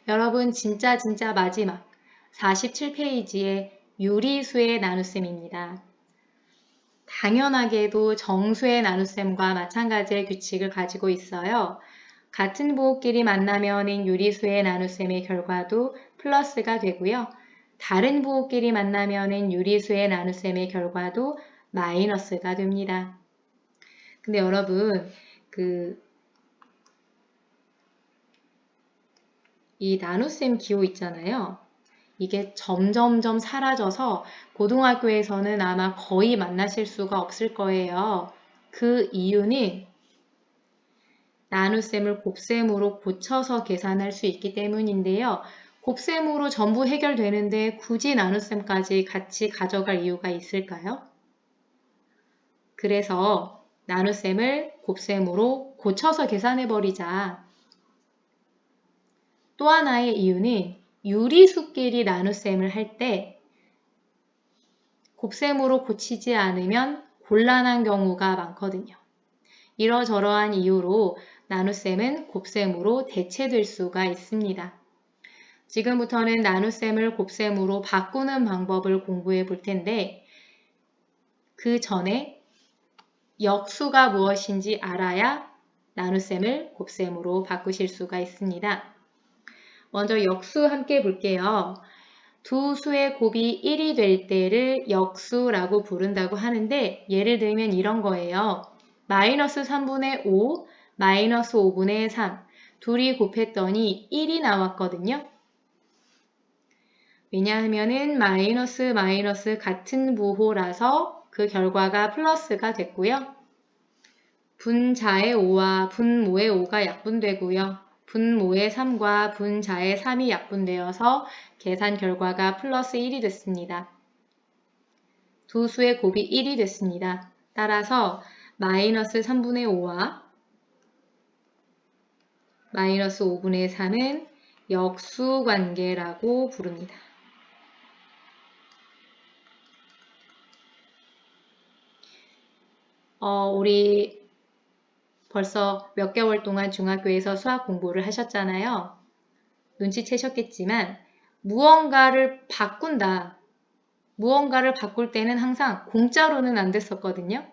여러분 진짜 마지막 47페이지의 유리수의 나눗셈입니다. 당연하게도 정수의 나눗셈과 마찬가지의 규칙을 가지고 있어요. 같은 부호끼리 만나면 유리수의 나눗셈의 결과도 플러스가 되고요. 다른 부호끼리 만나면 유리수의 나눗셈의 결과도 마이너스가 됩니다. 근데 여러분 이 나눗셈 기호 있잖아요. 이게 점점점 사라져서 고등학교에서는 아마 거의 만나실 수가 없을 거예요. 그 이유는 나눗셈을 곱셈으로 고쳐서 계산할 수 있기 때문인데요. 곱셈으로 전부 해결되는데 굳이 나눗셈까지 같이 가져갈 이유가 있을까요? 그래서 나눗셈을 곱셈으로 고쳐서 계산해버리자. 또 하나의 이유는 유리수끼리 나눗셈을 할 때 곱셈으로 고치지 않으면 곤란한 경우가 많거든요. 이러저러한 이유로 나눗셈은 곱셈으로 대체될 수가 있습니다. 지금부터는 나눗셈을 곱셈으로 바꾸는 방법을 공부해 볼 텐데 그 전에 역수가 무엇인지 알아야 나눗셈을 곱셈으로 바꾸실 수가 있습니다. 먼저 역수 함께 볼게요. 두 수의 곱이 1이 될 때를 역수라고 부른다고 하는데 예를 들면 이런 거예요. 마이너스 3분의 5, 마이너스 5분의 3 둘이 곱했더니 1이 나왔거든요. 왜냐하면은 마이너스 같은 부호라서 그 결과가 플러스가 됐고요. 분자의 5와 분모의 5가 약분되고요. 분모의 3과 분자의 3이 약분되어서 계산 결과가 플러스 1이 됐습니다. 두 수의 곱이 1이 됐습니다. 따라서 마이너스 3분의 5와 마이너스 5분의 3은 역수관계라고 부릅니다. 우리 벌써 몇 개월 동안 중학교에서 수학 공부를 하셨잖아요. 눈치채셨겠지만 무언가를 바꾼다. 무언가를 바꿀 때는 항상 공짜로는 안 됐었거든요.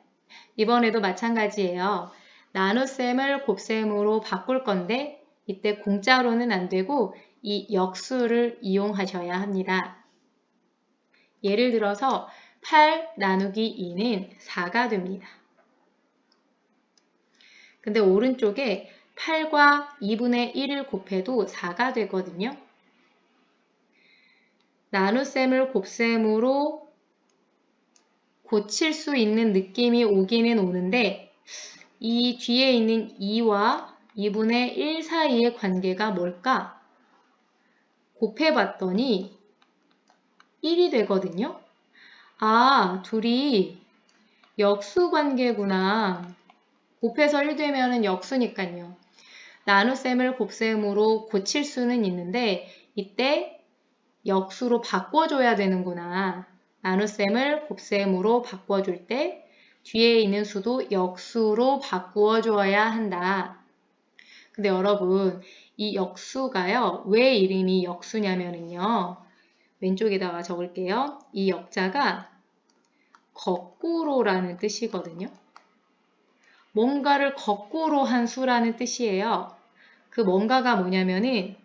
이번에도 마찬가지예요. 나눗셈을 곱셈으로 바꿀 건데 이때 공짜로는 안 되고 이 역수를 이용하셔야 합니다. 예를 들어서 8 나누기 2는 4가 됩니다. 근데 오른쪽에 8과 2분의 1을 곱해도 4가 되거든요. 나눗셈을 곱셈으로 고칠 수 있는 느낌이 오기는 오는데 이 뒤에 있는 2와 2분의 1 사이의 관계가 뭘까? 곱해봤더니 1이 되거든요. 아, 둘이 역수관계구나. 곱해서 1 되면 역수니까요. 나눗셈을 곱셈으로 고칠 수는 있는데 이때 역수로 바꿔줘야 되는구나. 나눗셈을 곱셈으로 바꿔줄 때 뒤에 있는 수도 역수로 바꾸어줘야 한다. 근데 여러분 이 역수가요. 왜 이름이 역수냐면요. 왼쪽에다가 적을게요. 이 역자가 거꾸로라는 뜻이거든요. 뭔가를 거꾸로 한 수라는 뜻이에요. 그 뭔가가 뭐냐면은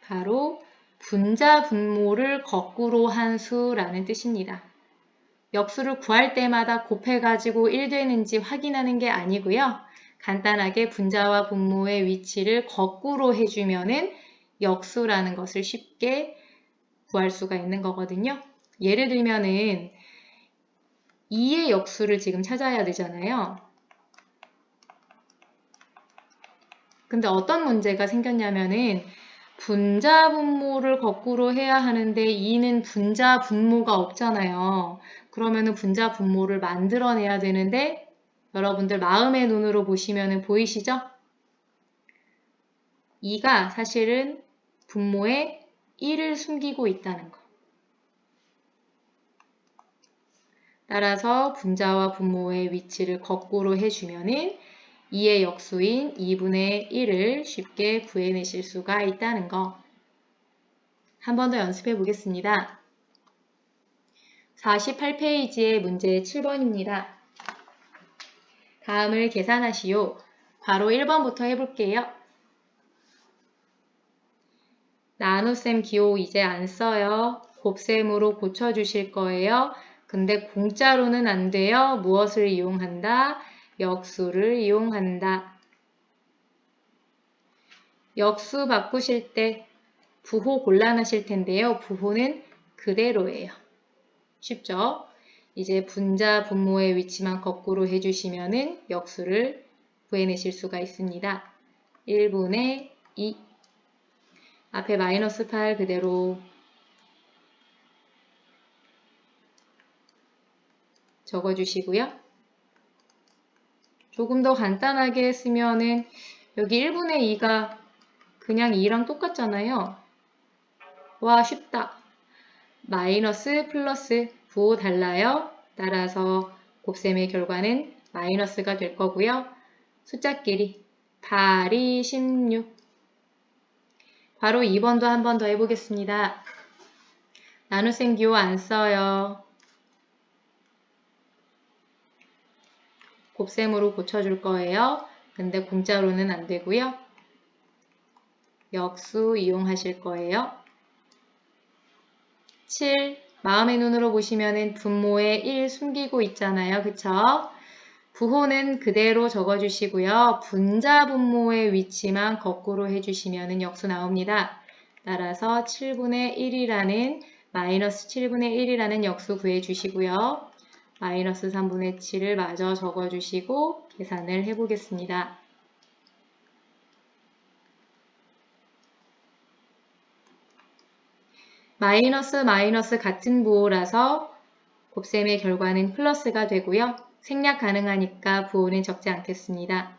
바로 분자 분모를 거꾸로 한 수라는 뜻입니다. 역수를 구할 때마다 곱해가지고 1 되는지 확인하는 게 아니고요. 간단하게 분자와 분모의 위치를 거꾸로 해주면은 역수라는 것을 쉽게 구할 수가 있는 거거든요. 예를 들면은 2의 역수를 지금 찾아야 되잖아요. 근데 어떤 문제가 생겼냐면은 분자 분모를 거꾸로 해야 하는데 2는 분자 분모가 없잖아요. 그러면은 분자 분모를 만들어내야 되는데 여러분들 마음의 눈으로 보시면 보이시죠? 2가 사실은 분모에 1을 숨기고 있다는 거. 따라서 분자와 분모의 위치를 거꾸로 해주면은 2의 역수인 2분의 1을 쉽게 구해내실 수가 있다는 거. 한 번 더 연습해 보겠습니다. 48페이지의 문제 7번입니다. 다음을 계산하시오. 괄호 1번부터 해볼게요. 나눗셈 기호 이제 안 써요. 곱셈으로 고쳐주실 거예요. 근데 공짜로는 안 돼요. 무엇을 이용한다? 역수를 이용한다. 역수 바꾸실 때 부호 곤란하실 텐데요. 부호는 그대로예요. 쉽죠? 이제 분자, 분모의 위치만 거꾸로 해주시면은 역수를 구해내실 수가 있습니다. 1분의 2. 앞에 마이너스 8 그대로 적어주시고요. 조금 더 간단하게 쓰면은 여기 1분의 2가 그냥 2랑 똑같잖아요. 와, 쉽다. 마이너스 플러스 부호 달라요. 따라서 곱셈의 결과는 마이너스가 될 거고요. 숫자끼리 8이 16. 바로 2번도 한 번 더 해보겠습니다. 나눗셈 기호 안 써요. 곱셈으로 고쳐줄 거예요. 근데 공짜로는 안 되고요. 역수 이용하실 거예요. 7. 마음의 눈으로 보시면은 분모에 1 숨기고 있잖아요. 그쵸? 부호는 그대로 적어주시고요. 분자 분모의 위치만 거꾸로 해주시면 역수 나옵니다. 따라서 7분의 1이라는 마이너스 7분의 1이라는 역수 구해주시고요. 마이너스 3분의 7을 마저 적어주시고 계산을 해보겠습니다. 마이너스 마이너스 같은 부호라서 곱셈의 결과는 플러스가 되고요. 생략 가능하니까 부호는 적지 않겠습니다.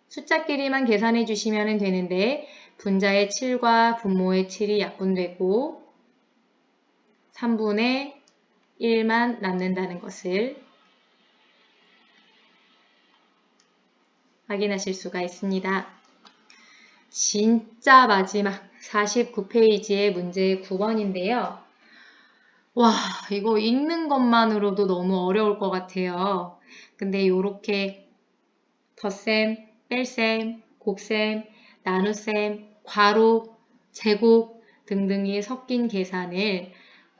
숫자끼리만 계산해 주시면 되는데 분자의 7과 분모의 7이 약분되고 3분의 1만 남는다는 것을 확인하실 수가 있습니다. 진짜 마지막 49페이지의 문제 9번인데요. 와, 이거 읽는 것만으로도 너무 어려울 것 같아요. 근데 이렇게 덧셈, 뺄셈, 곱셈, 나눗셈, 괄호, 제곱 등등이 섞인 계산을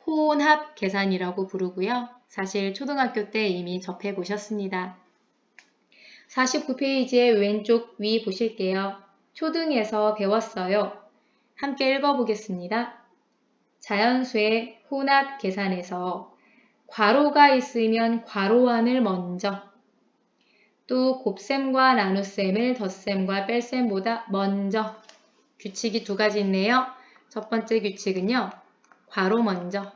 혼합 계산이라고 부르고요. 사실 초등학교 때 이미 접해 보셨습니다. 49페이지의 왼쪽 위 보실게요. 초등에서 배웠어요. 함께 읽어보겠습니다. 자연수의 혼합 계산에서 괄호가 있으면 괄호안을 먼저, 또 곱셈과 나눗셈을 덧셈과 뺄셈보다 먼저. 규칙이 두 가지 있네요. 첫 번째 규칙은요, 괄호 먼저.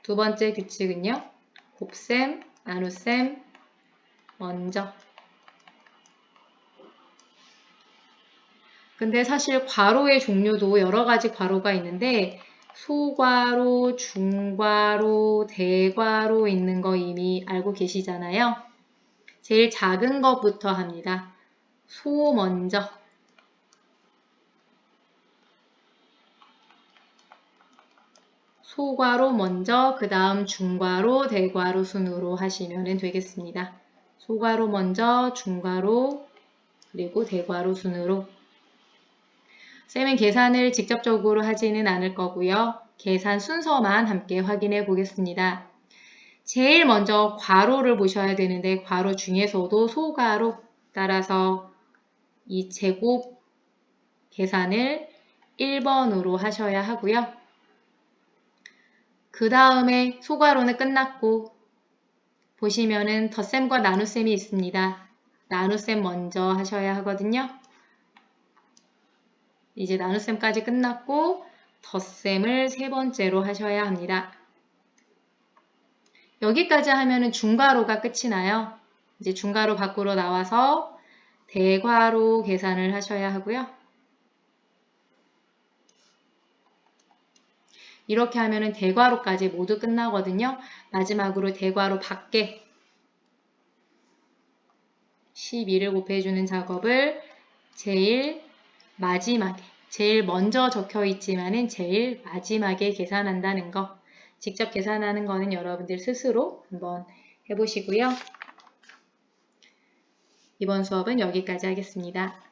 두 번째 규칙은요, 곱셈, 나눗셈 먼저. 근데 사실 괄호의 종류도 여러 가지 괄호가 있는데 소괄호, 중괄호, 대괄호 있는 거 이미 알고 계시잖아요. 제일 작은 것부터 합니다. 소 먼저. 소괄호 먼저, 그 다음 중괄호, 대괄호 순으로 하시면 되겠습니다. 소괄호 먼저, 중괄호, 그리고 대괄호 순으로. 쌤은 계산을 직접적으로 하지는 않을 거고요. 계산 순서만 함께 확인해 보겠습니다. 제일 먼저 괄호를 보셔야 되는데 괄호 중에서도 소괄호, 따라서 이 제곱 계산을 1번으로 하셔야 하고요. 그 다음에 소괄호는 끝났고 보시면은 덧셈과 나눗셈이 있습니다. 나눗셈 먼저 하셔야 하거든요. 이제 나눗셈까지 끝났고 덧셈을 세 번째로 하셔야 합니다. 여기까지 하면은 중괄호가 끝이 나요. 이제 중괄호 밖으로 나와서 대괄호 계산을 하셔야 하고요. 이렇게 하면은 대괄호까지 모두 끝나거든요. 마지막으로 대괄호 밖에 12를 곱해주는 작업을 제일 마지막에, 제일 먼저 적혀 있지만은 제일 마지막에 계산한다는 거. 직접 계산하는 거는 여러분들 스스로 한번 해보시고요. 이번 수업은 여기까지 하겠습니다.